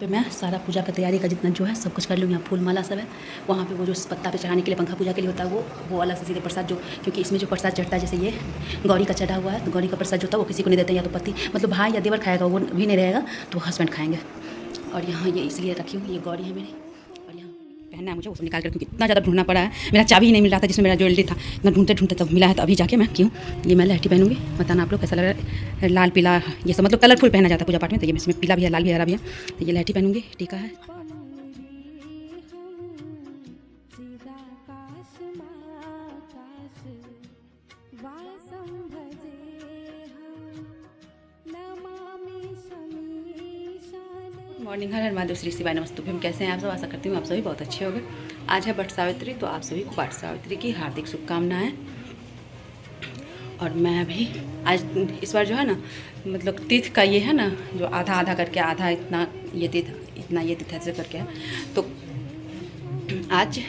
पे मैं सारा पूजा का तैयारी का जितना जो है सब कुछ कर लूँ। यहाँ फूल माला सब है, वहाँ पे वो जो पत्ता पे चढ़ाने के लिए पंखा पूजा के लिए होता है वो अलग से सीधे प्रसाद जो, क्योंकि इसमें जो प्रसाद चढ़ता है जैसे ये गौरी का चढ़ा हुआ है, तो गौरी का प्रसाद जो होता है वो किसी को नहीं देते, या तो पति मतलब भाई या देवर खाएगा, वो भी नहीं रहेगा तो हस्बैंड खाएंगे। और यहाँ ये इसलिए रखी हूँ, ये गौरी है मेरी। और यहाँ पहनना है मुझे, वो सब निकाल कर, क्योंकि इतना ज़्यादा ढूंढना पड़ा है, मेरा चाबी ही नहीं मिल रहा था जिसमें मेरा ज्वेलरी था, इतना ढूंढते ढूंढते तब मिला है, तो अभी जाके मैं क्यों ये मैं लहठी पहनूंगी। बताना आप लोग कैसा लग रहा है, लाल पीला ये सब मतलब कलरफुल पहना जाता है पूजा पाठ में, तो ये इसमें पीला भी है, लाल भी है, हरा भी है, तो ये लहठी पहनूंगी, टीका है। मॉर्निंग, हर हर महादेव, श्री शिवाय नमस्तुभ्यम। कैसे हैं आप सब? आशा करती हूँ आप सभी बहुत अच्छे होंगे। आज है वट सावित्री, तो आप सभी को वट सावित्री की हार्दिक शुभकामनाएं। और मैं भी आज इस बार जो है ना, मतलब तीर्थ का ये है ना, जो आधा आधा करके, आधा इतना ये तीर्थ इतना ये तीर्थ ऐसे करके है, तो आज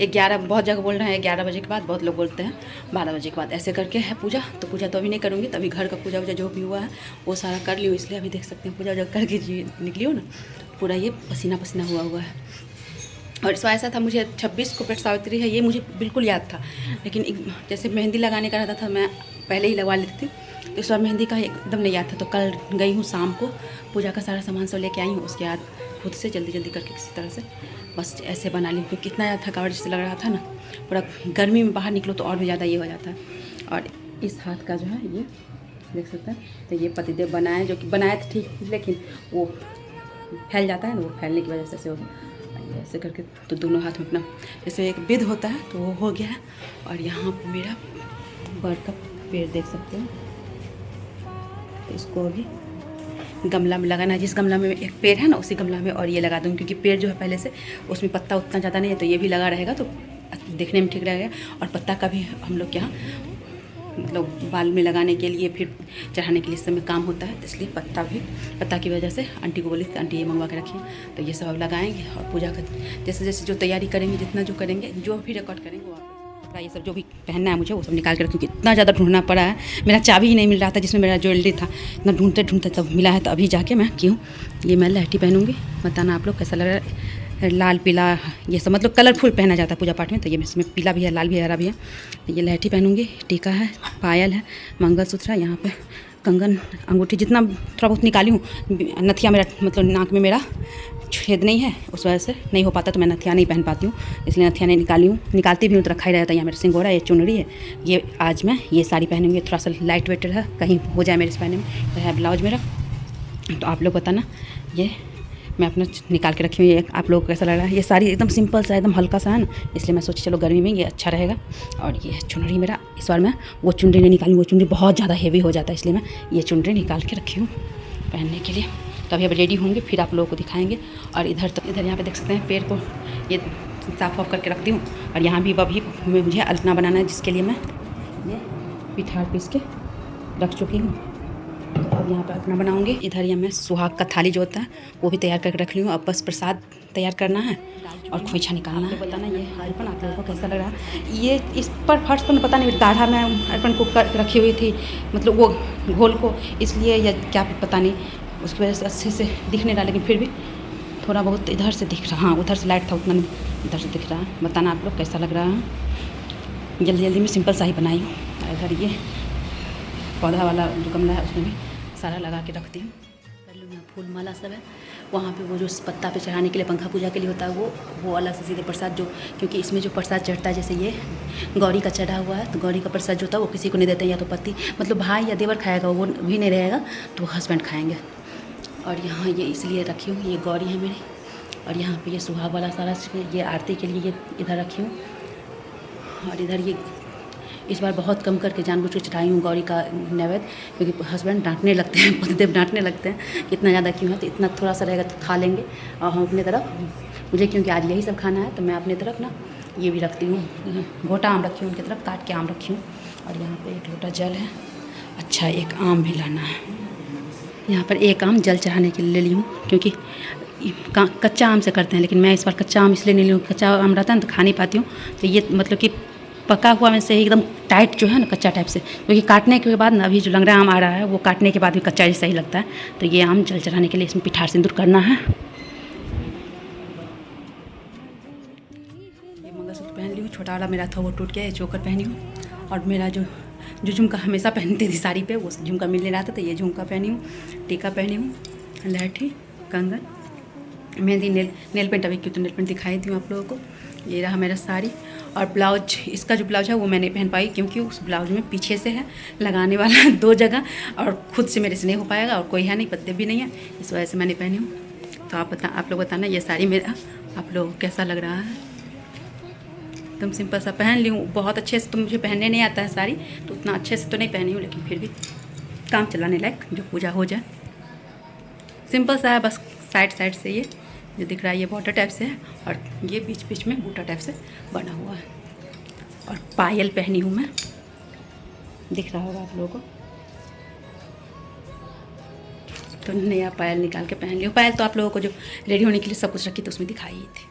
11 बहुत जगह बोल रहे हैं 11 बजे के बाद, बहुत लोग बोलते हैं 12 बजे के बाद, ऐसे करके है पूजा। तो पूजा तो अभी नहीं करूँगी, तभी घर का पूजा वूजा जो भी हुआ है वो सारा कर ली हूँ, इसलिए अभी देख सकते हैं पूजा वूजा करके जी निकली हूँ ना, पूरा ये पसीना पसीना हुआ है। और इस बार ऐसा था, मुझे 26 को वट सावित्री है ये मुझे बिल्कुल याद था, लेकिन जैसे मेहंदी लगाने का रहता था मैं पहले ही लगवा लेती थी, तो इस बार मेहंदी का एकदम नहीं याद था। तो कल गई हूँ शाम को, पूजा का सारा सामान सब लेके आई हूँ, उसके बाद खुद से जल्दी जल्दी करके किसी तरह से बस ऐसे बना ली, क्योंकि कितना ज़्यादा थकावट जैसे लग रहा था ना, पूरा गर्मी में बाहर निकलो तो और भी ज़्यादा ये हो जाता है। और इस हाथ का जो है ये देख सकते हैं, तो ये पतिदेव बनाए, जो कि बनाए थे ठीक, लेकिन वो फैल जाता है ना, वो फैलने की वजह से ऐसे करके, तो दोनों हाथ में अपना जैसे एक विध होता है तो वो हो गया है। और यहाँ पर मेरा बर का पेड़ देख सकते हैं, तो इसको अभी गमला में लगाना है, जिस गमला में एक पेड़ है ना उसी गमला में और ये लगा दूँगी, क्योंकि पेड़ जो है पहले से उसमें पत्ता उतना ज़्यादा नहीं है, तो ये भी लगा रहेगा तो देखने में ठीक रहेगा। और पत्ता का भी हम लोग के यहाँ मतलब बाल में लगाने के लिए, फिर चढ़ाने के लिए समय काम होता है, तो इसलिए पत्ता की वजह से आंटी को बोली कि आंटी ये मंगवा के रखिए, तो ये सब अब लगाएंगे। और पूजा का जैसे जैसे जो तैयारी करेंगे, जितना जो करेंगे, जो भी रिकॉर्ड करेंगे वो आप ये सब जो भी पहनना है मुझे वो सब निकाल कर, क्योंकि इतना ज़्यादा ढूंढना पड़ा है, मेरा चाबी ही नहीं मिल रहा था जिसमें मेरा ज्वेलरी था, इतना ढूंढते ढूंढते तब मिला है, तो अभी जाके मैं क्यों ये मैं लहठी पहनूंगी। बताना आप लोग कैसा लग रहा है, लाल पीला ये सब मतलब कलरफुल पहना जाता है पूजा पाठ में, तो ये इसमें पीला भी है, लाल भी है, हरा भी है, तो ये लहठी पहनूंगी, टीका है, पायल है, मंगलसूत्र है, यहाँ पे कंगन, अंगूठी जितना थोड़ा बहुत निकाली हूँ। नथिया मेरा मतलब नाक में मेरा छेद नहीं है, उस वजह से नहीं हो पाता, तो मैं नथिया नहीं पहन पाती हूँ, इसलिए नथिया नहीं निकाली हूँ। निकालती भी हूँ तो रखा ही रहता है। यहाँ मेरा सिंगोरा, ये चुनरी है, ये आज मैं ये साड़ी पहनूंगी, थोड़ा सा लाइट वेट है, कहीं हो जाए मेरे से पहने में, तो है ब्लाउज मेरा। तो आप लोग बताना, ये मैं अपना निकाल के रखी हूँ, ये आप लोग को कैसा लग रहा है। ये साड़ी एकदम सिंपल सा, एकदम हल्का सा है ना, इसलिए मैं सोची चलो गर्मी में ये अच्छा रहेगा। और ये चुनरी मेरा, इस बार मैं वो चुनरी नहीं निकाली, वो चुनरी बहुत ज़्यादा हेवी हो जाता है, इसलिए मैं ये चुनरी निकाल के रखी हूँ पहनने के लिए। तो अभी अब रेडी होंगे, फिर आप लोगों को दिखाएंगे। और इधर यहाँ पे देख सकते हैं पेड़ को ये साफ ऑफ करके रखती हूँ। और यहाँ भी अभी मुझे अलपना बनाना है, जिसके लिए मैं ये पिठार पीस के रख चुकी हूँ। तो अब यहाँ पर अपना बनाऊँगी। इधर ये मैं सुहाग का थाली जो होता है वो भी तैयार करके रख ली हूँ। अब बस प्रसाद तैयार करना है और खोइछा निकालना है। बताना ये अर्पण आप लोगों को कैसा लग रहा है। ये इस पर फर्स्ट पर पता नहीं दाढ़ा में अर्पण को कर रखी हुई थी, मतलब वो घोल को, इसलिए या क्या पता नहीं, उसकी वजह से अच्छे से दिख नहीं रहा, लेकिन फिर भी थोड़ा बहुत इधर से दिख रहा। हाँ, उधर से लाइट था, उतना नहीं इधर से दिख रहा है। बताना आप लोग कैसा लग रहा है। जल्दी जल्दी में सिंपल सा ही बनाई हूँ। इधर ये पौधा वाला जो गमला है उसमें भी सारा लगा के रखती हूँ। कर लूँ, यहाँ फूल माला सब है, वहाँ पे वो जो पत्ता पे चढ़ाने के लिए पंखा पूजा के लिए होता है वो अलग से सीधे प्रसाद जो, क्योंकि इसमें जो प्रसाद चढ़ता है जैसे ये गौरी का चढ़ा हुआ है, तो गौरी का प्रसाद जो होता है वो किसी को नहीं देते, या तो पति मतलब भाई या देवर खाएगा, वो भी नहीं रहेगा तो हस्बैंड खाएंगे। और यहाँ ये इसलिए रखी हूँ, ये गौरी है मेरी। और यहाँ पे ये सुहाग वाला सारा ये आरती के लिए ये इधर रखी हूँ। और इधर ये इस बार बहुत कम करके जानबूझ के चढ़ाई हूँ गौरी का नैवेद्य, क्योंकि हस्बैंड डांटने लगते हैं, पतिदेव डांटने लगते हैं कि इतना ज़्यादा क्यों है, तो इतना थोड़ा सा रहेगा तो खा लेंगे। और हम अपनी तरफ, मुझे क्योंकि आज यही सब खाना है, तो मैं अपनी तरफ ना ये भी रखती हूँ, गोटा आम रखी हूँ उनकी तरफ, काट के आम रखी हूँ। और यहाँ पर एक लोटा जल है। अच्छा, एक आम भी लाना है। यहाँ पर एक आम जल चढ़ाने के लिए ले ली हूँ, क्योंकि कच्चा आम से करते हैं, लेकिन मैं इस बार कच्चा आम इसलिए नहीं ली हूँ, कच्चा आम रहता है ना तो खा नहीं पाती हूँ, तो ये मतलब कि पका हुआ में से ही एकदम टाइट जो है ना, कच्चा टाइप से, क्योंकि काटने के बाद ना अभी जो लंगड़ा आम आ रहा है वो काटने के बाद भी कच्चा जैसा ही लगता है। तो ये आम जल चढ़ाने के लिए इसमें पिठार सिंदूर करना है। छोटा वाला मेरा था वो टूट गया, ये चोकर पहनी हूँ। और मेरा जो झुमका हमेशा पहनती थी साड़ी पे, वो झुमका मिलने रहा था तो ये झुमका पहनी हूँ, टीका पहनी हूँ, लहठी, कंगन, मेहंदी, नेल पेंट। अभी क्यों तो नेल पेंट दिखाई थी आप लोगों को। ये रहा मेरा साड़ी। और ब्लाउज, इसका जो ब्लाउज है वो मैं नहीं पहन पाई क्योंकि उस ब्लाउज में पीछे से है लगाने वाला 2 जगह, और खुद से मेरे से नहीं हो पाएगा, और कोई है नहीं, पत्ते भी नहीं है, इस वजह से मैं नहीं पहनी हूँ। तो आप लोग बताना ये साड़ी मेरा आप लोग कैसा लग रहा है। तुम सिंपल सा पहन ली हूँ, बहुत अच्छे से तो मुझे पहनने नहीं आता है साड़ी, तो उतना अच्छे से तो नहीं पहनी हूँ, लेकिन फिर भी काम चलाने लायक, जो पूजा हो जाए। सिंपल सा है, बस साइड से ये जो दिख रहा है ये बॉर्डर टाइप से है, और ये बीच में बूटा टाइप से बना हुआ है। और पायल पहनी हूँ मैं, दिख रहा होगा आप लोगों को। तो नया पायल निकाल के पहन लियो। पायल तो आप लोगों को जो रेडी होने के लिए सब कुछ रखी तो उसमें दिखाई ही थी।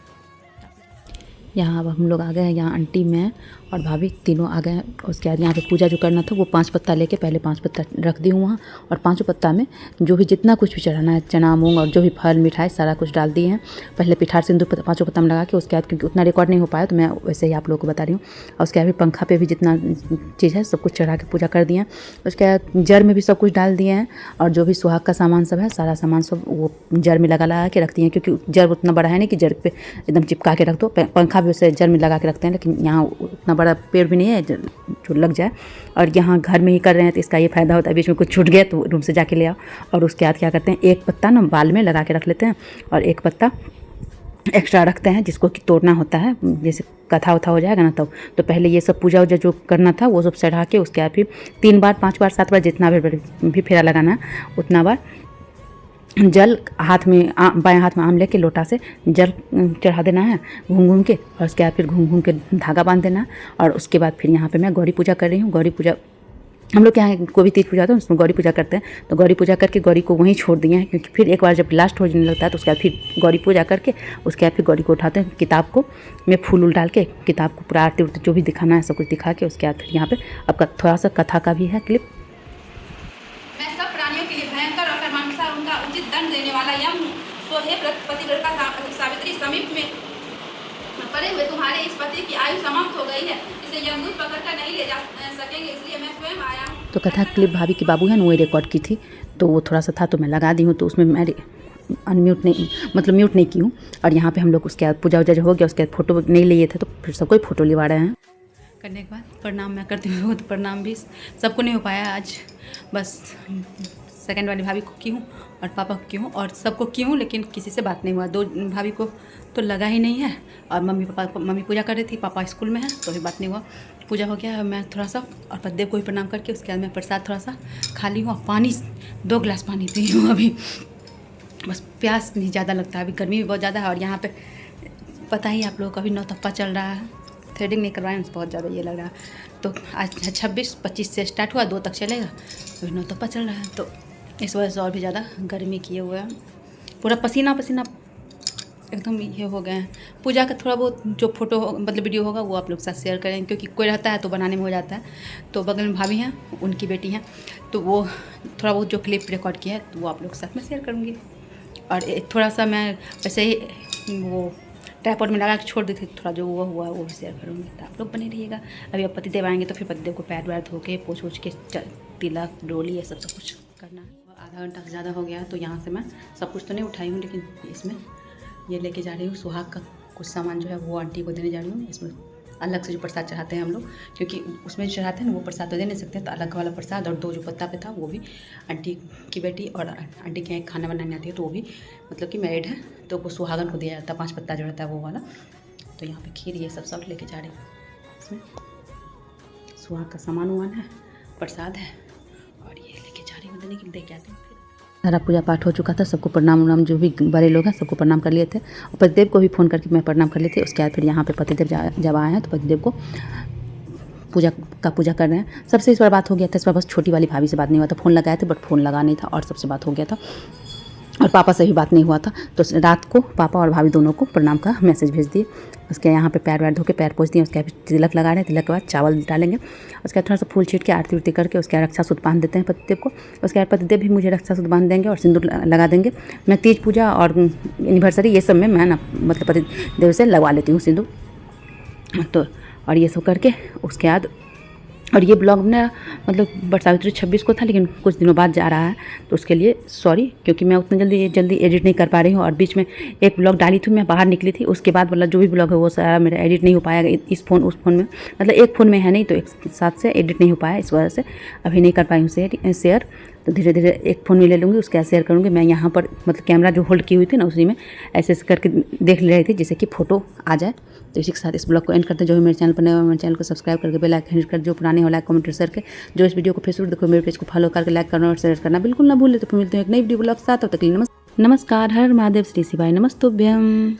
यहाँ अब हम लोग आ गए हैं, यहाँ आंटी, मैं और भाभी तीनों आ गए हैं। उसके बाद यहाँ पे पूजा जो करना था वो 5 पत्ता लेके पहले 5 पत्ता रख दी हूँ वहाँ, और 5 पत्ता में जो भी जितना कुछ भी चढ़ाना है, चना मूंग और जो भी फल मिठाई सारा कुछ डाल दिए हैं। पहले पिठार सिंदूर 5 पत्ता में लगा के, उसके बाद क्योंकि उतना रिकॉर्ड नहीं हो पाया तो मैं वैसे ही आप लोगों को बता रही हूँ। और उसके बाद पंखा पे भी जितना चीज़ है सब कुछ चढ़ा के पूजा कर दिए हैं। उसके बाद जर में भी सब कुछ डाल दिए हैं, और जो भी सुहाग का सामान सब है सारा सामान सब वो जर में लगा के रख दिए हैं, क्योंकि जर उतना बड़ा है नहीं कि जर पे एकदम चिपका के रख दो। पंखा भी उसे जर में लगा के रखते हैं, लेकिन यहाँ उतना बड़ा पेड़ भी नहीं है जो लग जाए। और यहाँ घर में ही कर रहे हैं तो इसका ये फ़ायदा होता है, बीच में कुछ छूट गया तो रूम से जाके ले आओ। और उसके बाद क्या करते हैं, एक पत्ता ना बाल में लगा के रख लेते हैं, और एक पत्ता एक्स्ट्रा रखते हैं जिसको कि तोड़ना होता है, जैसे कथा उथा हो जाएगा ना तब। तो पहले ये सब पूजा वूजा जो करना था वो सब चढ़ा के, उसके बाद फिर 3 बार 5 बार 7 बार जितना भी फेरा लगाना है उतना बार जल हाथ में बाएं हाथ में आम लेके लोटा से जल चढ़ा देना है घूम के, और उसके बाद फिर घूम के धागा बांध देना है। और उसके बाद फिर यहाँ पे मैं गौरी पूजा कर रही हूँ। गौरी पूजा हम लोग यहाँ कोई भी तीज पूजा होता है उसमें गौरी पूजा करते हैं, तो गौरी पूजा करके गौरी को वहीं छोड़ दिए हैं, क्योंकि फिर एक बार जब लास्ट हो जाने लगता है तो उसके बाद फिर गौरी पूजा करके उसके बाद फिर गौरी को उठाते हैं, किताब को में फूल डाल के किताब को पूरा आरती उरती जो भी दिखाना है सब कुछ दिखा के, उसके बाद फिर यहाँ पे अब थोड़ा सा कथा का भी है क्लिप। मैं सब प्राणियों के लिए भयंकर और कर्मानुसार उनका उचित दंड देने वाला यम हूँ। तो हे पतिव्रता सावित्री, समीप में पड़े हुए तुम्हारे इस पति की आयु समाप्त हो गई है, इसे यमदूत पकड़ कर नहीं ले जा सकेंगे, इसलिए मैं स्वयं आया हूँ। तो कथा क्लिप भाभी की बाबू है ना वो रिकॉर्ड की थी, तो वो थोड़ा सा था तो मैं लगा दी हूँ, तो उसमें मैं अनम्यूट नहीं मतलब म्यूट नहीं की हूँ। और यहाँ पे हम लोग उसके बाद पूजा वूजा हो गया, उसके बाद फोटो नहीं लिए थे तो फिर सबको ही फोटो लिवा रहे हैं। करने के बाद प्रणाम मैं करती हूँ, तो प्रणाम भी सबको नहीं हो पाया आज, बस सेकंड वाली भाभी को की हूँ और पापा को की हूँ और सबको की हूँ, लेकिन किसी से बात नहीं हुआ। 2 भाभी को तो लगा ही नहीं है, और मम्मी पूजा कर रही थी, पापा स्कूल में है तो भी बात नहीं हुआ। पूजा हो गया, मैं थोड़ा सा और पतिदेव को भी प्रणाम करके उसके बाद मैं प्रसाद थोड़ा सा खा ली हूँ, और पानी 2 गिलास पानी पी हूँ अभी, बस प्यास नहीं ज़्यादा लगता, अभी गर्मी भी बहुत ज़्यादा है। और यहाँ पे पता ही आप लोगों का भी नौतप्पा चल रहा है, थ्रेडिंग नहीं करवाएं बहुत ज़्यादा ये लग रहा है। तो आज 26-25 से स्टार्ट हुआ, 2 तक चलेगा, अभी नौतप्पा चल रहा है, तो इस वजह से और भी ज़्यादा गर्मी किए हुए हैं, पूरा पसीना पसीना एकदम ये हो गए हैं। पूजा का थोड़ा बहुत जो फोटो मतलब वीडियो होगा वो आप लोग के साथ शेयर करेंगे, क्योंकि कोई रहता है तो बनाने में हो जाता है। तो बगल में भाभी हैं, उनकी बेटी हैं, तो वो थोड़ा बहुत जो क्लिप रिकॉर्ड किया है तो वो आप लोग के साथ में शेयर करूँगी। और थोड़ा सा मैं वैसे ही वो ट्राइपॉड में लगा के छोड़ दी थी, थोड़ा जो वो हुआ वो भी शेयर करूँगी, तो आप लोग बने रहिएगा। अभी अब पतिदेव आएंगे तो फिर पतिदेव को पैर वैर धो के पोछ वोछ के तिलक डोली ये सब कुछ करना है। आधा घंटा से ज़्यादा हो गया, तो यहाँ से मैं सब कुछ तो नहीं उठाई हूँ, लेकिन इसमें ये लेके जा रही हूँ सुहाग का कुछ सामान जो है वो आंटी को देने जा रही हूँ। इसमें अलग से जो प्रसाद चढ़ाते हैं हम लोग, क्योंकि उसमें जो चढ़ाते हैं वो प्रसाद तो दे नहीं सकते, तो अलग वाला प्रसाद। और 2 जो पत्ता पे था वो भी आंटी की बेटी और आंटी के यहाँ खाना बनाने आती है, तो वो भी मतलब कि मैरिड है, तो वो सुहागन को दिया जाता है 5 पत्ता जो रहता है वो वाला। तो यहाँ पे खीर ये सब लेके जा रही हूँ। इसमें सुहाग का सामान वामान है, प्रसाद है, और ये लेके जा रही हूँ देने के लिए, देके आती हूँ। सारा पूजा पाठ हो चुका था, सबको प्रणाम उनाम जो भी बड़े लोग हैं सबको प्रणाम कर लिए थे, और पतिदेव को भी फ़ोन करके मैं प्रणाम कर लिए थे। उसके बाद फिर यहाँ पे पतिदेव जब आए हैं तो पतिदेव को पूजा कर रहे हैं। सबसे इस बार बात हो गया था, इस बार बस छोटी वाली भाभी से बात नहीं हुआ था, फ़ोन लगाए थे बट फ़ोन लगा नहीं था, और सबसे बात हो गया था, और पापा से भी बात नहीं हुआ था। तो रात को पापा और भाभी दोनों को प्रणाम का मैसेज भेज दिए। उसके यहाँ पे पैर वैर धो के पैर पोछ दिए, उसके बाद तिलक लगा रहे हैं, तिलक के बाद चावल डालेंगे, उसके बाद थोड़ा सा फूल छीट के आरती उरती करके उसके बाद रक्षा सूत्र बांध देते हैं पतिदेव को। उसके बाद पतिदेव भी मुझे रक्षा सूत्र बांध देंगे और सिंदूर लगा देंगे। मैं तीज पूजा और एनिवर्सरी ये सब में मैं ना मतलब पतिदेव से लगवा लेती हूँ सिंदूर। तो और ये सब करके उसके बाद, और ये ब्लॉग ना मतलब बट सावित्री 26 को था, लेकिन कुछ दिनों बाद जा रहा है, तो उसके लिए सॉरी, क्योंकि मैं उतना जल्दी एडिट नहीं कर पा रही हूँ। और बीच में एक ब्लॉग डाली थी, मैं बाहर निकली थी, उसके बाद मतलब जो भी ब्लॉग है वो सारा मेरा एडिट नहीं हो पाया इस फ़ोन उस फ़ोन में, मतलब एक फ़ोन में है नहीं, तो एक साथ से एडिट नहीं हो पाया, इस वजह से अभी नहीं कर पाई हूँ शेयर। तो धीरे धीरे एक फ़ोन में ले लूँगी, उसके बाद शेयर करूँगी। मैं यहाँ पर मतलब कैमरा जो होल्ड की हुई थी ना, उसी में ऐसे करके देख ले रही थी जिससे कि फ़ोटो आ जाए। तो इसी के साथ इस ब्लॉग को एंड करते हैं। जो भी मेरे चैनल पर नए हो मेरे चैनल को सब्सक्राइब करके बेल आइकन हिट कर, जो पुराने हो लाइक कमेंट शेयर के, जो इस वीडियो को फेसबुक देखो मेरे पेज को फॉलो करके लाइक करना और शेयर करना बिल्कुल ना भूले। तो फिर मिलते हैं एक नई वीडियो ब्लॉग के साथ, तब तक के लिए नमस्कार। हर महादेव, श्री शिवाय नमस्तुभ्यम।